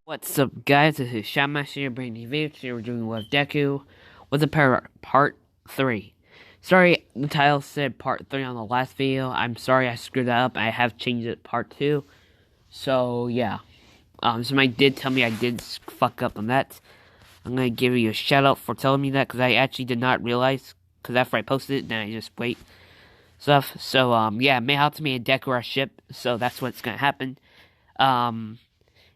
What's up, guys? This is Shotmaster here, bringing you video. Today we're doing with Deku with the part 3. Sorry, the title said part 3 on the last video. I'm sorry I screwed that up. I have changed it to part 2. So, yeah. Somebody did tell me I did fuck up on that. I'm gonna give you a shout out for telling me that, because I actually did not realize. Because after I posted it, then I just wait stuff. So, yeah, may out to me a Deku our ship. So that's what's gonna happen.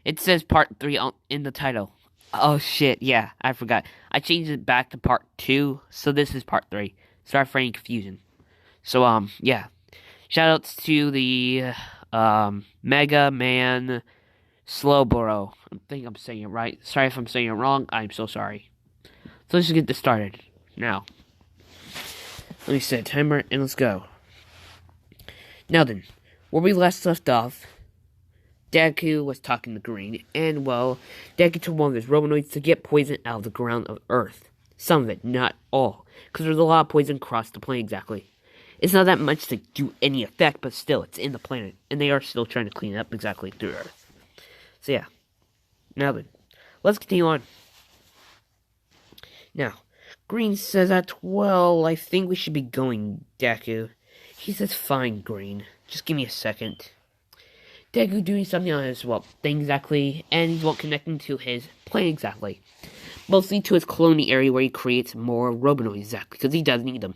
It says part 3 in the title. Oh shit, yeah, I forgot. I changed it back to part 2, so this is part 3. Sorry for any confusion. So, yeah. Shoutouts to the, Mega Man Slowboro. I think I'm saying it right. Sorry if I'm saying it wrong. I'm so sorry. So let's just get this started. Now. Let me set a timer and let's go. Now then, where we last left off, Deku was talking to Green, and, well, Deku told one of his Robonoids to get poison out of the ground of Earth. Some of it, not all, because there's a lot of poison across the planet exactly. It's not that much to do any effect, but still, it's in the planet, and they are still trying to clean it up exactly through Earth. So, yeah. Now then, let's continue on. Now, Green says that, well, I think we should be going, Deku. He says, fine, Green. Just give me a second. Deku doing something on his, well, thing exactly, and he's, well, connecting to his plane exactly. Mostly to his cloning area where he creates more Robonoids exactly, because he does need them.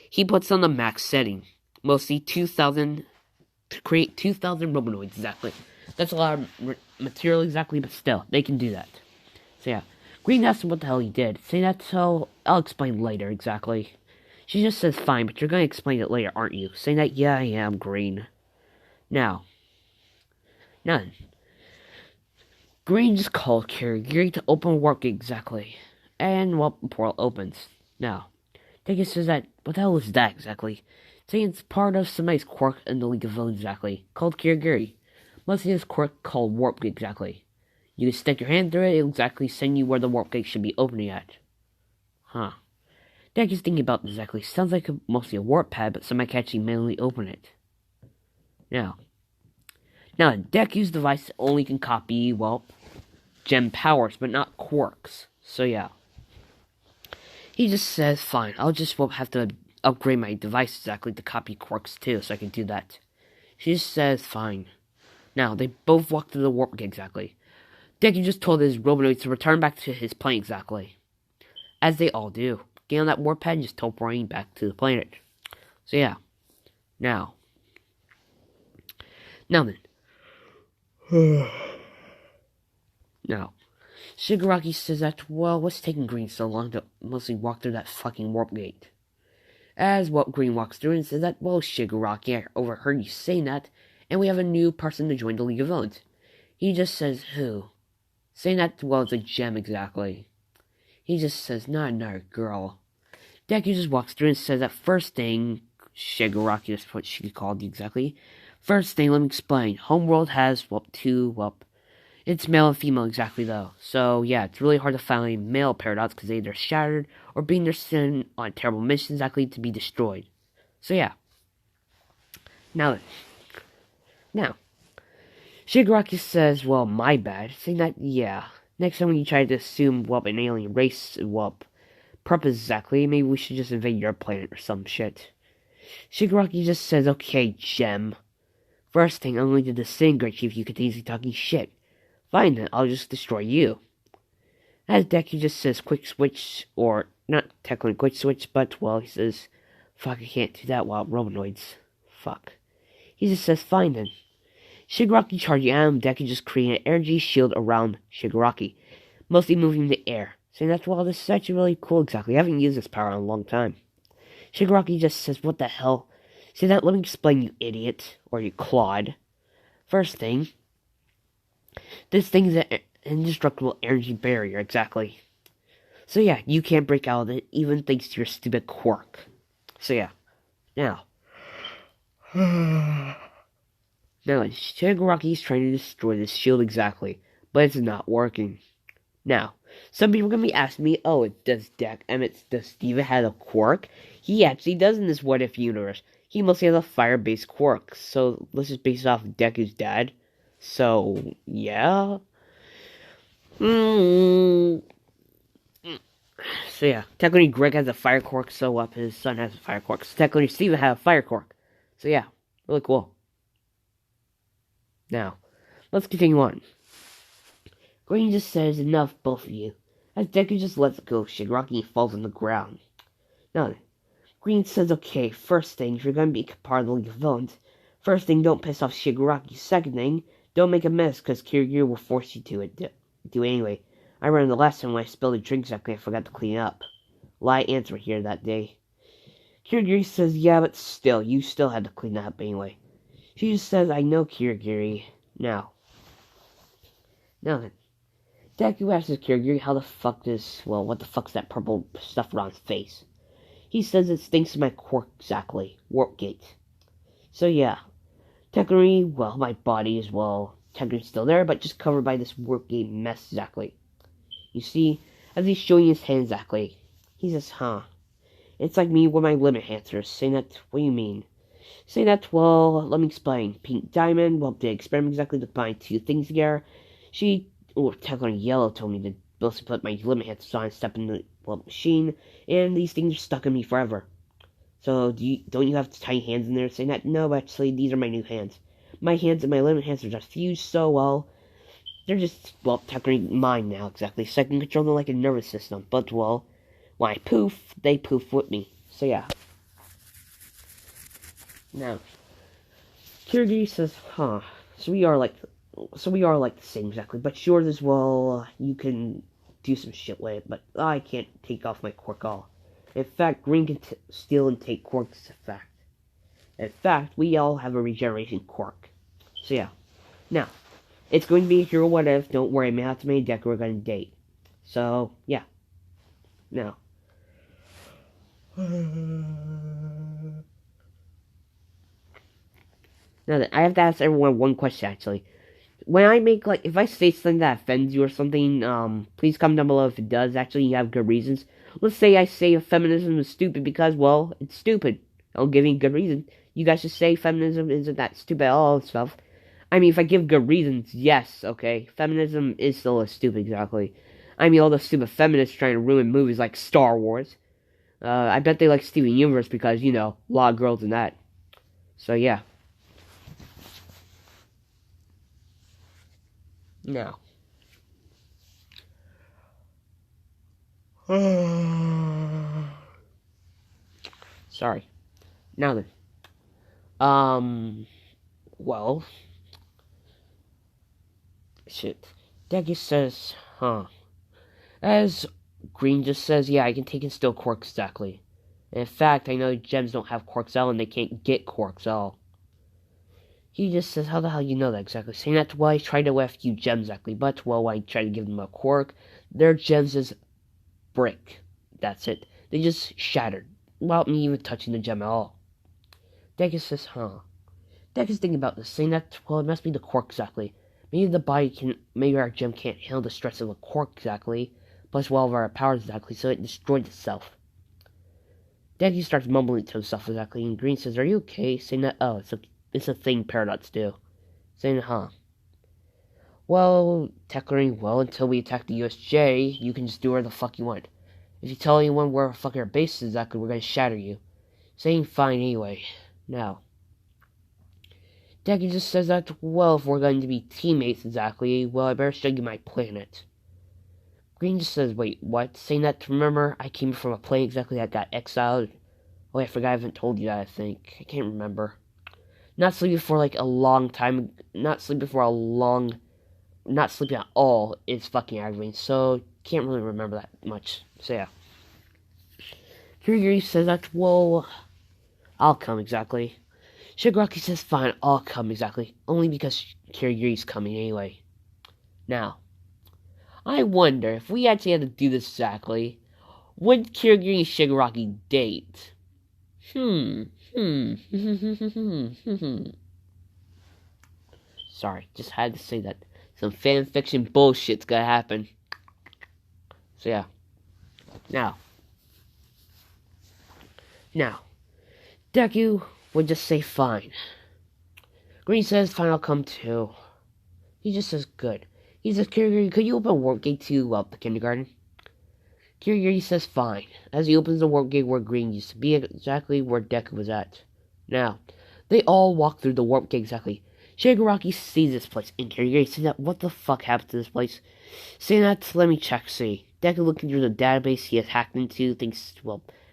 He puts on the max setting, mostly 2,000, to create 2,000 Robonoids exactly. That's a lot of material exactly, but still, they can do that. So yeah, Green asks him what the hell he did, saying that, so I'll explain later exactly. She just says, fine, but you're going to explain it later, aren't you? Saying that, yeah, I am, Green. Now, none. Green just called Kirigiri to open a warp gate exactly. And, well, the portal opens. Now, Deku says that, what the hell is that exactly? Saying it's part of somebody's quirk in the League of Villains exactly, called Kirigiri. Mostly his quirk called warp gate exactly. You can stick your hand through it, it'll exactly send you where the warp gate should be opening at. Huh. Deku's thinking about this exactly. Sounds like mostly a warp pad, but somebody can actually manually open it. Now, Deku's device only can copy, well, gem powers, but not quirks. So, yeah. He just says, fine, I'll just have to upgrade my device exactly to copy quirks too, so I can do that. She just says, fine. Now, they both walk through the warp gate exactly. Deku just told his Robonoids to return back to his plane exactly. As they all do. Get on that warp pad and just teleporting back to the planet. So, yeah. Now then. Now, Shigaraki says that, well, what's taking Green so long to mostly walk through that fucking warp gate? As what Green walks through and says that, well, Shigaraki, I overheard you saying that, and we have a new person to join the League of Villains. He just says, who? Saying that, well, it's a gem exactly. He just says, not another girl. Deku just walks through and says that first thing, Shigaraki, that's what she called exactly. First thing, let me explain. Homeworld has, it's male and female exactly, though. So, yeah, it's really hard to find male peridots because they either shattered or being they're sent on terrible missions exactly to be destroyed. So, yeah. Now, Shigaraki says, well, my bad. Saying that, yeah. Next time when you try to assume, an alien race, purpose exactly, maybe we should just invade your planet or some shit. Shigaraki just says, okay, Gem. First thing, I'm going to disintegrate you if you continue talking shit. Fine then, I'll just destroy you. As Deku just says quick switch, or not technically quick switch, but, well, he says, fuck, I can't do that while Robonoids. Fuck. He just says, fine then. Shigaraki charging at him, Deku just creating an energy shield around Shigaraki, mostly moving in the air, saying that, well, this is actually really cool exactly. I haven't used this power in a long time. Shigaraki just says, what the hell? Say that, let me explain, you idiot, or you clod. First thing, this thing is an indestructible energy barrier, exactly. So yeah, you can't break out of it, even thanks to your stupid quirk. So yeah, now, Shigaraki is trying to destroy this shield exactly, but it's not working. Now, some people are going to be asking me, does Steven have a quirk? He actually does in this what-if universe. he mostly has a fire-based quirk, so let's just base it off Deku's dad. So, yeah. Hmm. So yeah, technically Greg has a fire quirk, so his son has a fire quirk. So technically Steven has a fire quirk. So yeah, really cool. Now, let's continue on. Green just says enough, both of you. As Deku just lets go, Shigaraki falls on the ground. Now, Green says, okay, first thing, if you're gonna be part of the League of Villains, first thing, don't piss off Shigaraki. Second thing, don't make a mess, because Kiryu will force you to do anyway. I remember the last time when I spilled a drink exactly, I forgot to clean up. Lie ants were here that day. Kirigiri says, yeah, but still, you still had to clean that up anyway. She just says, I know, Kirigiri. Now then. Deku asks Kirigiri how the fuck what the fuck's that purple stuff around his face? He says it stinks of my quirk exactly. Warpgate. So yeah. Technically, my body is, technically still there, but just covered by this Warpgate mess exactly. You see, as he's showing his hand exactly, he says, huh. It's like me with my limit enhancers. Saying that, what do you mean? Saying that, let me explain. Pink Diamond, the experiment exactly to combine two things together. Technically Yellow told me to mostly put my limit enhancers on and step in the, machine, and these things are stuck in me forever. So, don't you have tiny hands in there? Saying that, no, actually, these are my new hands. My hands and my limit enhancers are fused so well. They're just, technically mine now, exactly. So I can control them like a nervous system. But, when I poof, they poof with me. So yeah. Now, Kirigi says, huh. So we are like the same exactly. But yours as well, you can do some shit with it. But I can't take off my quirk all. In fact, Green can steal and take quirks effect. In fact, we all have a regeneration quirk. So yeah. Now, it's going to be Hero What If. Don't worry, Mahatma and Deku are going to date. So, yeah. Now. Now that I have to ask everyone one question actually. When I make if I say something that offends you or something, please comment down below if it does. Actually, you have good reasons. Let's say I say feminism is stupid because, it's stupid. I'll give you good reason. You guys should say feminism isn't that stupid at all and stuff. I mean, if I give good reasons, yes, okay. Feminism is still stupid, exactly. I mean, all the stupid feminists trying to ruin movies like Star Wars. I bet they like Steven Universe because, a lot of girls in that. So, yeah. Now. Sorry. Now then. Shit. Deku says, huh. As Green just says, yeah, I can take and steal quirks exactly. In fact, I know gems don't have quirks L and they can't get quirks L. He just says, how the hell you know that exactly? Saying that, I tried to left you gems exactly, but, I tried to give them a quirk. Their gems is brick. That's it. They just shattered, without me even touching the gem at all. Deku says, huh. Deku's thinking about this, saying that, it must be the quirk exactly. Maybe our gem can't handle the stress of a quirk exactly, plus of our powers exactly, so it destroyed itself. Deku starts mumbling to himself exactly, and Green says, are you okay? Saying that, it's a thing Peridots do. Saying, huh. Technically, until we attack the USJ, you can just do whatever the fuck you want. If you tell anyone where our base is exactly, we're gonna shatter you. Saying fine anyway. Now. Deku just says that, if we're going to be teammates exactly, I better show you my planet. Green just says, wait, what? Saying that, remember, I came from a planet exactly that got exiled. Oh, I forgot I haven't told you that, I think. I can't remember. Not sleeping for a long time. Not sleeping at all is fucking aggravating. So, can't really remember that much. So, yeah. Kirigiri says that, I'll come exactly. Shigaraki says, fine, I'll come exactly. Only because Kirigiri's coming anyway. Now, I wonder if we actually had to do this exactly, would Kirigiri and Shigaraki date? Sorry, just had to say that. Some fanfiction bullshit's gonna happen. So yeah. Now. Deku, would just say fine. Green says fine, I'll come too. He just says good. He says, Kirigiri, could you open a warp gate to the kindergarten? Kirigiri says fine, as he opens the warp gate where Green used to be, exactly where Deku was at. Now, they all walk through the warp gate exactly. Shigaraki sees this place, and Kirigiri says that what the fuck happened to this place? Saying that, let me check, see. Deku looking through the database he has hacked into, thinks,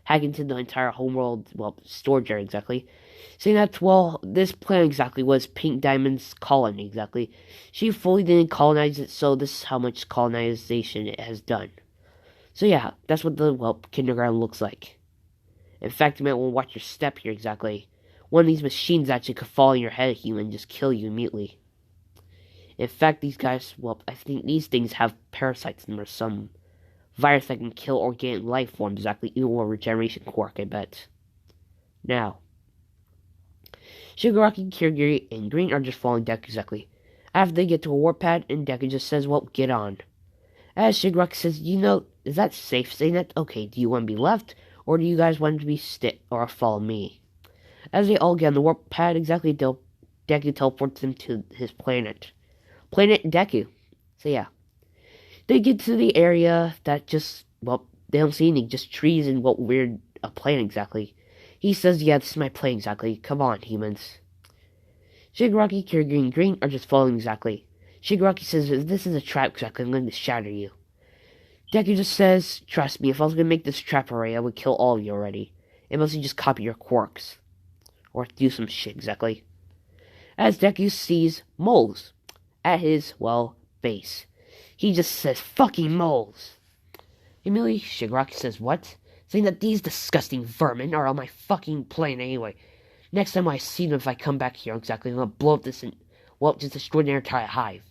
hack into the entire homeworld, storage area exactly. Saying that, this planet exactly was Pink Diamond's colony exactly. She fully didn't colonize it, so this is how much colonization it has done. So yeah, that's what the, kindergarten looks like. In fact, you might want to watch your step here exactly. One of these machines actually could fall in your head, human, and just kill you immediately. In fact, these guys, I think these things have parasites in them or some virus that can kill organic life forms exactly, or regeneration quirk, I bet. Now, Shigaraki, Kirigiri, and Green are just following Deku exactly. After they get to a warp pad, and Deku just says, get on. As Shigaraki says, is that safe? Saying that, okay, do you want to be left, or do you guys want to be or follow me? As they all get on the warp pad exactly, Deku teleports them to his planet. Planet Deku. So yeah. They get to the area that just, they don't see anything, just trees and weird a planet exactly. He says, yeah, this is my plane exactly. Come on, humans. Shigaraki, Kirigiri, and Green are just following exactly. Shigaraki says, this is a trap exactly, I'm going to shatter you. Deku just says, trust me, if I was going to make this trap already, I would kill all of you already. And mostly just copy your quirks. Or do some shit exactly. As Deku sees moles at his, base. He just says, fucking moles. Immediately, Shigaraki says, what? Saying that these disgusting vermin are on my fucking plane anyway. Next time I see them, if I come back here exactly, I'm gonna blow up this and, just destroy their entire hive.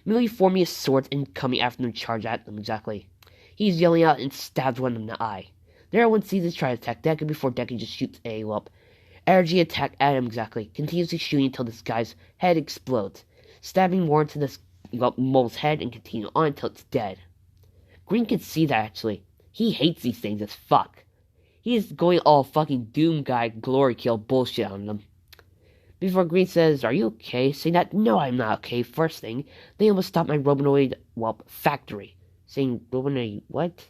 Immediately forming his swords and coming after them to charge at them exactly. He's yelling out and stabs one of them in the eye. The other one sees this try to attack Deku before Deku just shoots a, energy attack at him exactly, continuously shooting until this guy's head explodes, stabbing more into this, mole's head and continuing on until it's dead. Green can see that actually. He hates these things as fuck. He is going all fucking Doom Guy glory kill bullshit on them. Before Green says, are you okay? Saying that, no, I'm not okay. First thing, they almost stopped my Robinoid, factory. Saying, Robinoid, what?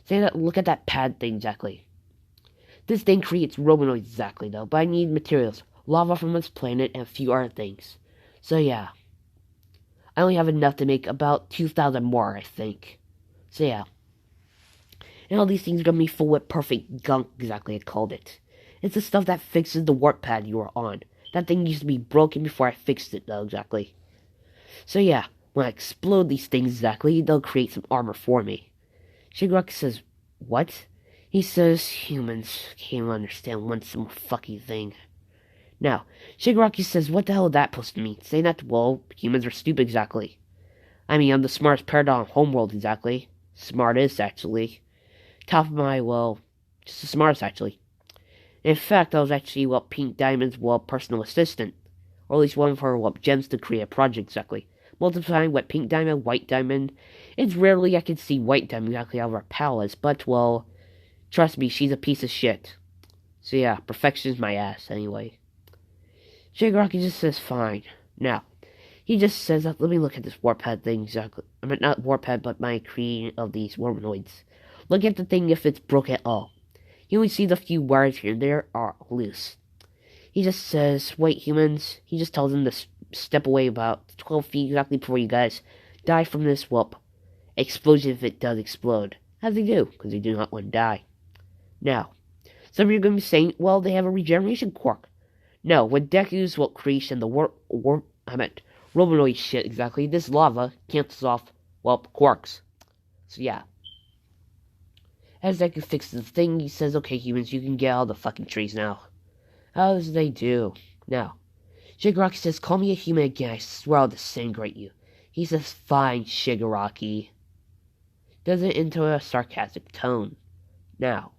Saying that, look at that pad thing exactly. This thing creates Robinoids exactly though, but I need materials. Lava from this planet and a few other things. So yeah. I only have enough to make about 2,000 more, I think. So yeah. And all these things are gonna be full with perfect gunk, exactly I called it. It's the stuff that fixes the warp pad you are on. That thing used to be broken before I fixed it though, exactly. So yeah, when I explode these things exactly, they'll create some armor for me. Shigaraki says, what? He says, humans can't understand one simple fucking thing. Now, Shigaraki says, what the hell is that supposed to mean? Saying that, humans are stupid exactly. I mean, I'm the smartest peridot on homeworld exactly. Smartest, actually. Top of my, just the smartest, actually. In fact, I was actually, Pink Diamond's, personal assistant. Or at least one of her, gems to create a project, exactly. Multiplying what Pink Diamond, White Diamond. It's rarely I can see White Diamond exactly out of her palace, but, trust me, she's a piece of shit. So yeah, perfection's my ass, anyway. Shigaraki just says, fine. Now, he just says, let me look at this warphead thing exactly. I mean, not warphead, but my creating of these Worminoids. Look at the thing if it's broken at all. You only see the few wires here and there are loose. He just says, wait, humans. He just tells them to step away about 12 feet exactly before you guys die from this, explosion if it does explode. As they do, because they do not want to die. Now, some of you are going to be saying, they have a regeneration quirk. No, with Deku's, creation, the Robinoid shit, exactly, this lava cancels off, quirks. So yeah. As Deku fixes the thing, he says, okay, humans, you can get all the fucking trees now. As they do. Now, Shigaraki says, call me a human again, I swear I'll disintegrate you. He says, fine, Shigaraki. Does it into a sarcastic tone. Now,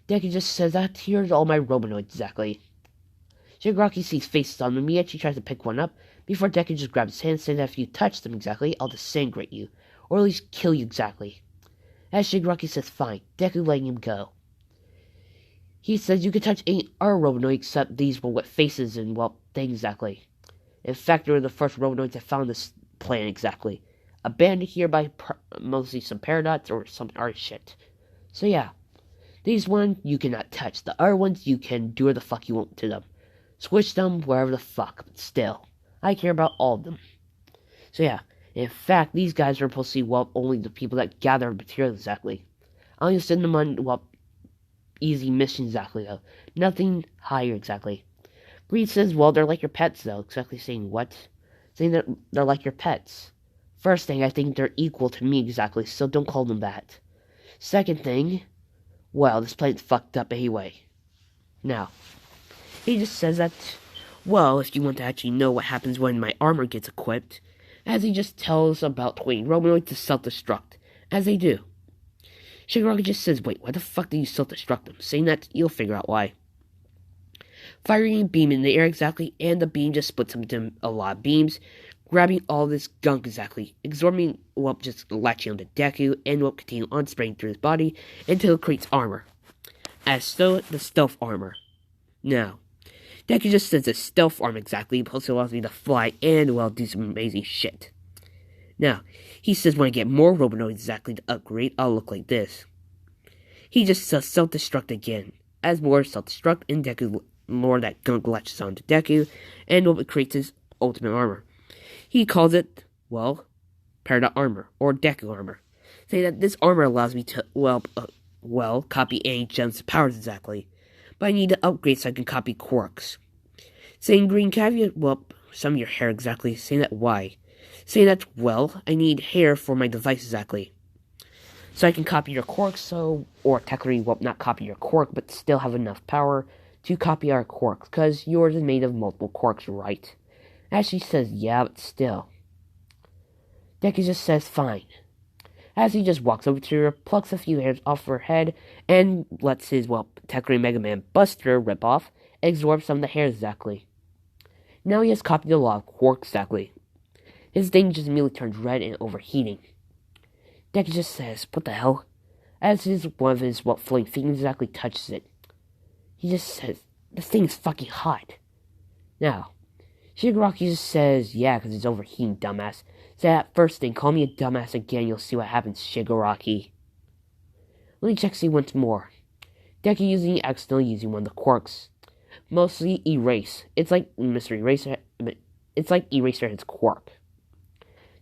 Deku just says, that here's all my Robinoids, exactly. Shigaraki sees faces on them, he actually tries to pick one up, before Deku just grabs his hand, saying that if you touch them exactly, I'll disintegrate you, or at least kill you exactly. As Shigaraki says fine, Deku letting him go. He says you can touch any other Robonoid except these one with faces and, well, things exactly. In fact, they were the first Robonoids that found this planet exactly. Abandoned here by mostly some peridots or some art shit. So yeah, these ones you cannot touch. The other ones you can do whatever the fuck you want to them. Switch them wherever the fuck, but still, I care about all of them. So yeah, in fact, these guys are supposed to be, well, only the people that gather materials exactly. I'll just send them on, well, easy missions exactly though. Nothing higher exactly. Greed says, well, they're like your pets though. Exactly saying what? Saying that they're like your pets. First thing, I think they're equal to me exactly, so don't call them that. Second thing, well, this planet's fucked up anyway. Now, he just says that, well, if you want to actually know what happens when my armor gets equipped, as he just tells about 20 Romanoids to self-destruct, as they do. Shigaraki just says, wait, why the fuck did you self-destruct them? Saying that, you'll figure out why. Firing a beam in the air exactly, and the beam just splits into a lot of beams, grabbing all this gunk exactly, absorbing, well, just latching onto Deku, and will continue on spraying through his body until it creates armor. As so, the stealth armor. Now, Deku just says the stealth armor exactly, plus it allows me to fly and, well, do some amazing shit. Now, he says when I get more Robonoids exactly to upgrade, I'll look like this. He just says self-destruct again. As more self-destruct, and Deku more that gunk latches onto Deku, and what creates his ultimate armor. He calls it, well, peridot armor, or Deku armor. Saying that this armor allows me to, well, copy any gems powers exactly. But I need to upgrade so I can copy quirks. Saying green caveat, well, some of your hair exactly. Saying that why? Saying that, well, I need hair for my device exactly. So I can copy your quirks, so, or technically, well, not copy your quirk, but still have enough power to copy our quirks, because yours is made of multiple quirks, right? As she says, yeah, but still. Deku just says, fine. As he just walks over to her, plucks a few hairs off her head, and lets his, well, technically Mega Man Buster rip off, absorb some of the hair exactly. Now he has copied a lot of quirks exactly. His thing just immediately turns red and overheating. Deku just says, what the hell? As one of his, well, floating fingers exactly touches it. He just says, this thing is fucking hot. Now, Shigaraki just says, yeah, because it's overheating, dumbass. Say that first thing, call me a dumbass again, you'll see what happens, Shigaraki. Let me check see once more. Deku accidentally using one of the quirks. Mostly Erase. It's like Mr. Eraser, it's like Eraserhead's quirk.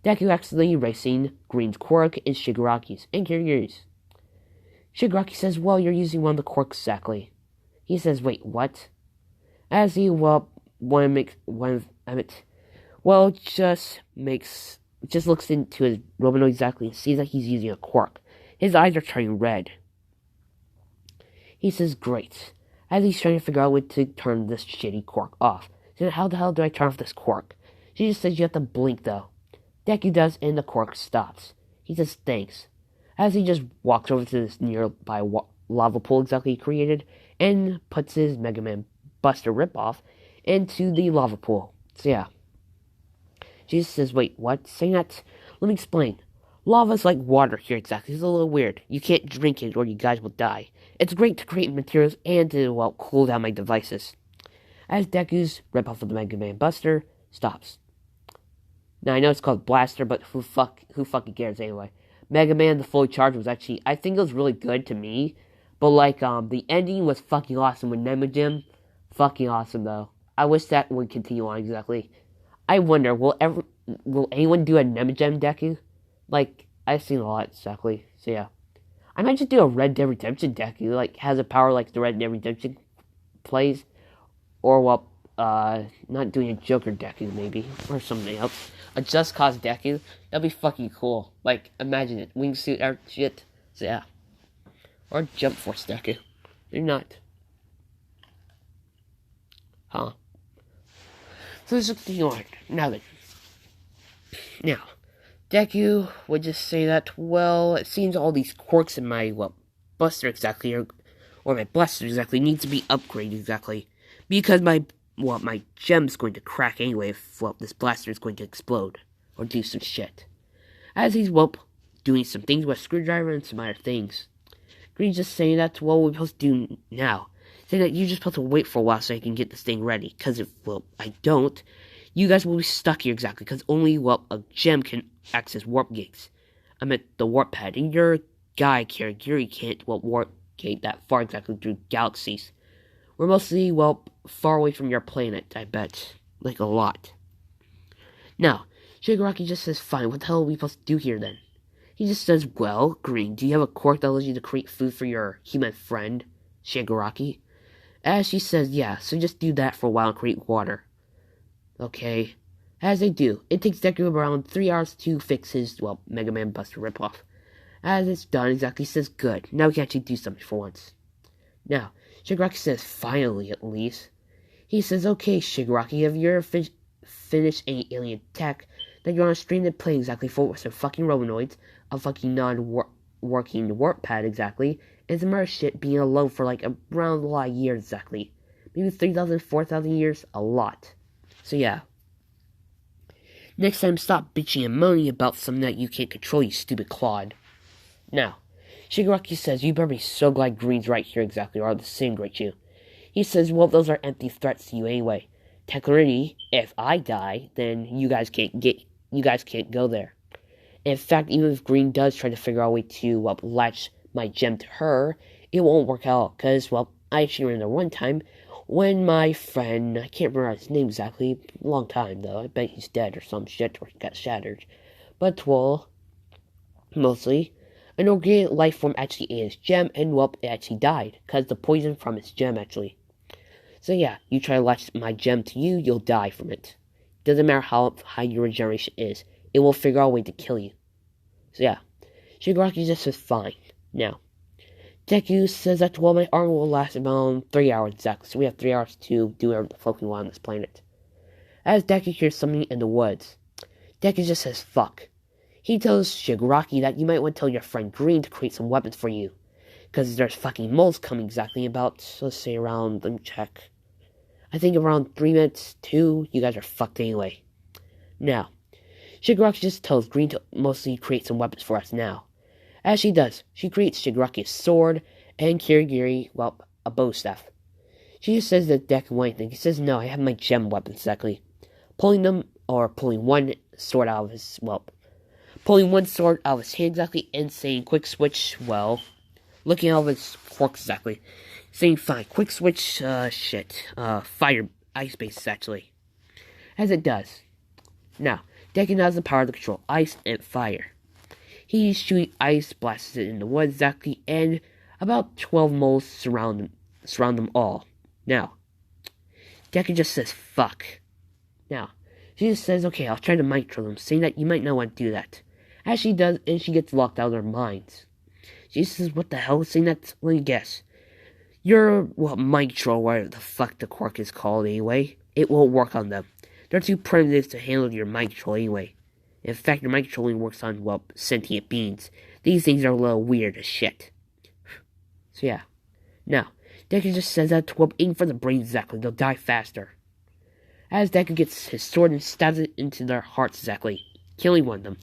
Deku accidentally erasing Green's quirk and Shigaraki's, and Kiryu's. Shigaraki says, well, you're using one of the quirks exactly. He says, wait, what? As he, well, just looks into his Robonoid exactly and sees that he's using a quirk. His eyes are turning red. He says, great. As he's trying to figure out when to turn this shitty quirk off. So how the hell do I turn off this quirk? She just says you have to blink though. Deku does, and the quirk stops. He says thanks. As he just walks over to this nearby lava pool exactly he created, and puts his Mega Man Buster ripoff into the lava pool. So yeah. She just says, wait, what? Saying that, let me explain. Lava's like water here exactly. It's a little weird. You can't drink it or you guys will die. It's great to create materials and to, well, cool down my devices. As Deku's ripoff of the Mega Man Buster stops. Now, I know it's called Blaster, but who fucking cares anyway? Mega Man, the fully charged was actually, I think it was really good to me. But, like, the ending was fucking awesome with Nemajim. Fucking awesome, though. I wish that would continue on, exactly. I wonder, will anyone do a Nemajim Deku? Like, I've seen a lot, exactly. So, yeah. I might just do a Red Dead Redemption Deku, like, has a power like the Red Dead Redemption plays. Or, well, not doing a Joker Deku, maybe. Or something else. A Just Cause Deku. That'd be fucking cool. Like, imagine it. Wingsuit art shit. So, yeah. Or Jump Force Deku. They're not. Huh. So let's continue on. Now then. Now, Deku would just say that, well, it seems all these quirks in my, well, Buster exactly, or my Blaster exactly, need to be upgraded exactly. Because my gem's going to crack anyway if, well, this Blaster is going to explode. Or do some shit. As he's, well, doing some things with a screwdriver and some other things. Green's just saying that's what we're supposed to do now. saying that you're just supposed to wait for a while so I can get this thing ready. Because if, well, I don't, you guys will be stuck here exactly. Because only, well, a gem can access warp gates. I meant the warp pad. And your guy, Kirigiri, can't, well, warp gate that far exactly through galaxies. We're mostly, well, far away from your planet, I bet. Like, a lot. Now, Shigaraki just says, fine, what the hell are we supposed to do here then? He just says, well, Green, do you have a quirk that allows you to create food for your human friend, Shigaraki? As she says, yeah, so just do that for a while and create water. Okay. As they do, it takes Deku around 3 hours to fix his, well, Mega Man Buster ripoff. As it's done, exactly says, good, now we can actually do something for once. Now, Shigaraki says, finally, at least. He says, okay, Shigaraki, have you ever finished any alien tech that you're on a stranded plane exactly full with some fucking Robonoids, a fucking non-working warp pad exactly, and some other shit being alone for like around a lot of years exactly. Maybe 3,000, 4,000 years? A lot. So yeah. Next time, stop bitching and moaning about something that you can't control, you stupid clod. Now, Shigaraki says, you better be so glad Green's right here exactly, or I'll disintegrate you. He says, well, those are empty threats to you anyway. Technically, if I die, then you guys can't go there. In fact, even if Green does try to figure out a way to, well, latch my gem to her, it won't work out, because, well, I actually ran there one time when my friend, I can't remember his name exactly, long time though, I bet he's dead or some shit, or he got shattered. But, well, mostly, an organic life form actually ate his gem, and, well, it actually died, because the poison from its gem actually. So yeah, you try to latch my gem to you, you'll die from it. Doesn't matter how high your regeneration is, it will figure out a way to kill you. So yeah, Shigaraki just says fine. Now, Deku says that, well, my armor will last about 3 hours exactly, so we have 3 hours to do everything floating while on this planet. As Deku hears something in the woods, Deku just says fuck. He tells Shigaraki that you might want to tell your friend Green to create some weapons for you. Because there's fucking moles coming exactly about, let's say around, let me check. I think around 3 minutes, 2, you guys are fucked anyway. Now, Shigaraki just tells Green to mostly create some weapons for us now. As she does, she creates Shigaraki a sword, and Kirigiri, well, a bow staff. She just says that Deku won't think. He says, no, I have my gem weapons exactly. Pulling one sword out of his hand exactly, and saying quick switch, well, looking out of his forks exactly. Saying fine, quick switch, fire, ice bases actually. As it does. Now, Deku now has the power to control ice and fire. He's shooting ice, blasts it in the woods exactly, and about 12 moles surround them all. Now, Deku just says fuck. Now, she just says, okay, I'll try to micro them, saying that you might not want to do that. As she does, and she gets locked out of their minds. She says, what the hell? Saying that, let me guess. Your, well, micro, whatever the fuck the quirk is called anyway, it won't work on them. They're too primitive to handle your micro anyway. In fact, your micro only works on, well, sentient beings. These things are a little weird as shit. So yeah. Now, Deku just says that, well, aim for the brains exactly, they'll die faster. As Deku gets his sword and stabs it into their hearts exactly, killing one of them.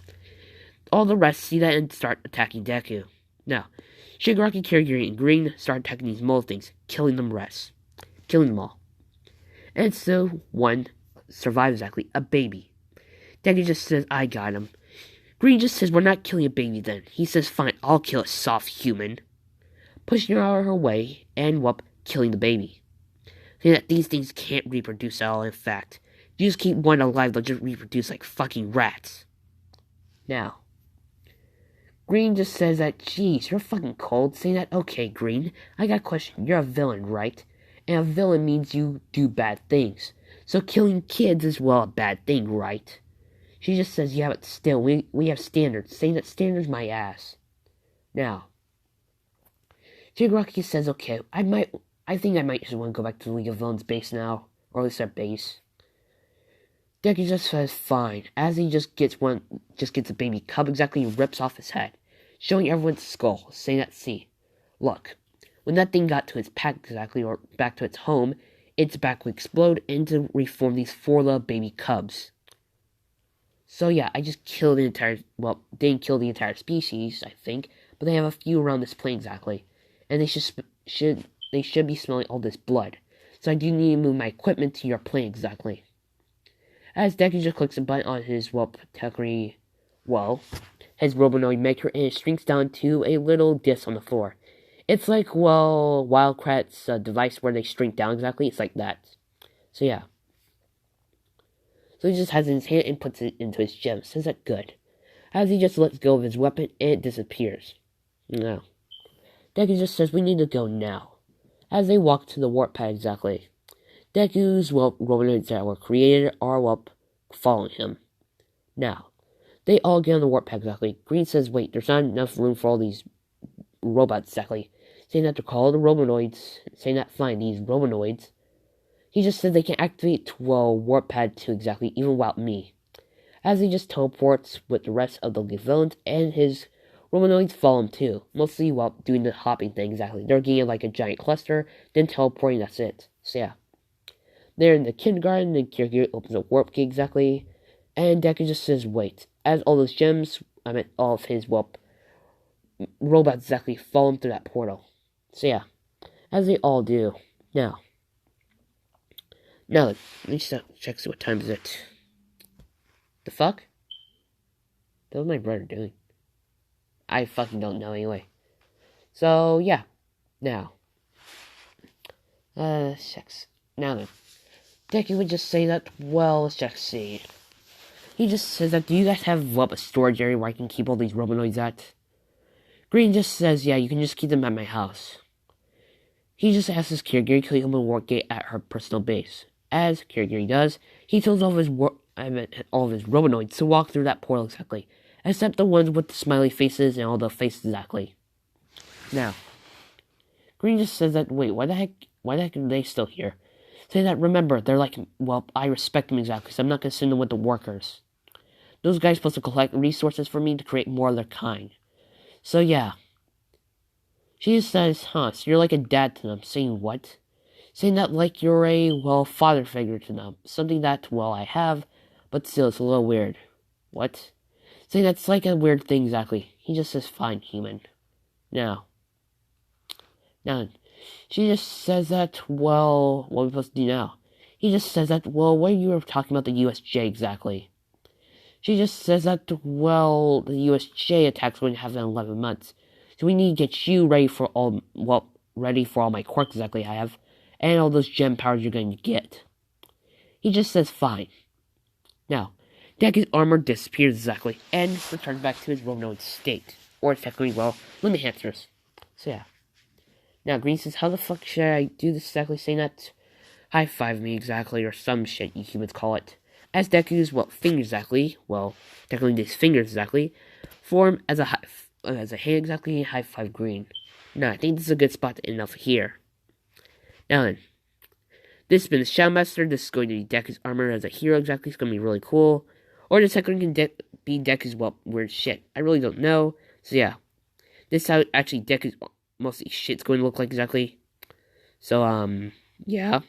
All the rest see that and start attacking Deku. Now, Shigaraki, Kirigiri, and Green start attacking these mole things, killing them all. And so, one survives exactly, a baby. Deku just says, I got him. Green just says, we're not killing a baby then. He says, fine, I'll kill a soft human. Pushing her out of her way, and, well, killing the baby. Saying that these things can't reproduce at all, in fact. If you just keep one alive, they'll just reproduce like fucking rats. Now, Green just says that, geez, you're fucking cold. Saying that, okay, Green, I got a question. You're a villain, right? And a villain means you do bad things. So killing kids is, well, a bad thing, right? She just says, yeah, but still, we have standards. Saying that standards my ass. Now, Shigaraki says, okay, I think I might just want to go back to the League of Villains base now. Or at least their base. Deku just says, fine. As he just gets a baby cub exactly, and rips off his head. Showing everyone the skull, saying that, see, look, when that thing got to its pack exactly, or back to its home, its back would explode and to reform these 4 little baby cubs. So yeah, I just killed didn't kill the entire species, I think, but they have a few around this plane exactly. And they should they should be smelling all this blood. So I do need to move my equipment to your plane exactly. As Deku just clicks a button on his, well, technically, well, his Robonoid maker, and it shrinks down to a little disc on the floor. It's like, well, Wildcat's device where they shrink down exactly. It's like that. So yeah. So he just has it in his hand and puts it into his gem. Says that good. As he just lets go of his weapon, it disappears. Now, Deku just says we need to go now. As they walk to the warp pad exactly. Deku's, well, Robonoids that were created are, well, following him. Now, they all get on the warp pad exactly. Green says, wait, there's not enough room for all these robots exactly. Saying that they're called the Robonoids. Saying that, fine, these Robonoids. He just said they can activate, well, warp pad 2 exactly, even without me. As he just teleports with the rest of the villains, and his Robonoids follow him too. Mostly while doing the hopping thing exactly. They're getting like a giant cluster, then teleporting, that's it. So yeah. They're in the kindergarten, and Kiryu opens a warp gate exactly, and Deku just says, wait. As all those gems, all of his, well, robots exactly follow him through that portal. So yeah, as they all do. Now, let me just check see what time is it. The fuck? That was my brother doing. I fucking don't know anyway. So yeah, now, shucks. Now then. Deku would just say that, well, let's just see. He just says that, do you guys have, well, a storage area where I can keep all these Robonoids at? Green just says, yeah, you can just keep them at my house. He just asks his Kirigiri to open a warp gate at her personal base. As Kirigiri does, he tells all of his Robonoids to walk through that portal exactly. Except the ones with the smiley faces and all the faces exactly. Now, Green just says that, wait, why the heck are they still here? Say that, remember, they're like, well, I respect them exactly, so I'm not going to send them with the workers. Those guys are supposed to collect resources for me to create more of their kind. So, yeah. She just says, so you're like a dad to them. Saying what? Saying that like you're a, well, father figure to them. Something that, well, I have, but still, it's a little weird. What? Saying that's like a weird thing exactly. He just says, fine, human. Now, she just says that, well, what are we supposed to do now? He just says that, well, what are you talking about the USJ exactly? She just says that, well, the USJ attack's going to happen in 11 months. So we need to get you ready for all my quirks exactly I have, and all those gem powers you're going to get. He just says, fine. Now, Deku's armor disappears exactly, and returns back to his Robonoid state. Or technically, well, limit hamsters. So yeah. Now, Green says, how the fuck should I do this exactly? Saying that, high-five me exactly, or some shit you humans call it. As Deku's, well, fingers exactly, well, technically these fingers exactly, form as a hand exactly, high-five Green. Now, I think this is a good spot to end off here. Now then, this has been the Shadowmaster. This is going to be Deku's armor as a hero exactly. It's going to be really cool. Or this technically can be Deku's, well, weird shit. I really don't know. So yeah, this is how actually Deku's mostly shit's going to look like exactly. So, yeah.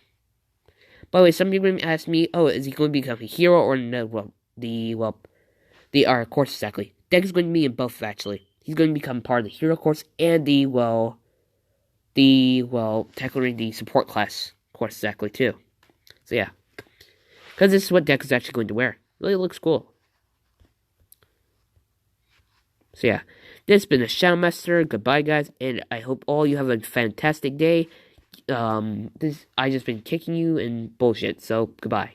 By the way, some people ask me, oh, is he going to become a hero or no? Well, the course exactly. Deku's going to be in both actually. He's going to become part of the hero course and technically the support class course exactly too. So yeah. Because this is what Deku's actually going to wear. Really looks cool. So yeah. This has been the Shadowmaster. Goodbye, guys, and I hope all you have a fantastic day. I just been kicking you and bullshit, so goodbye.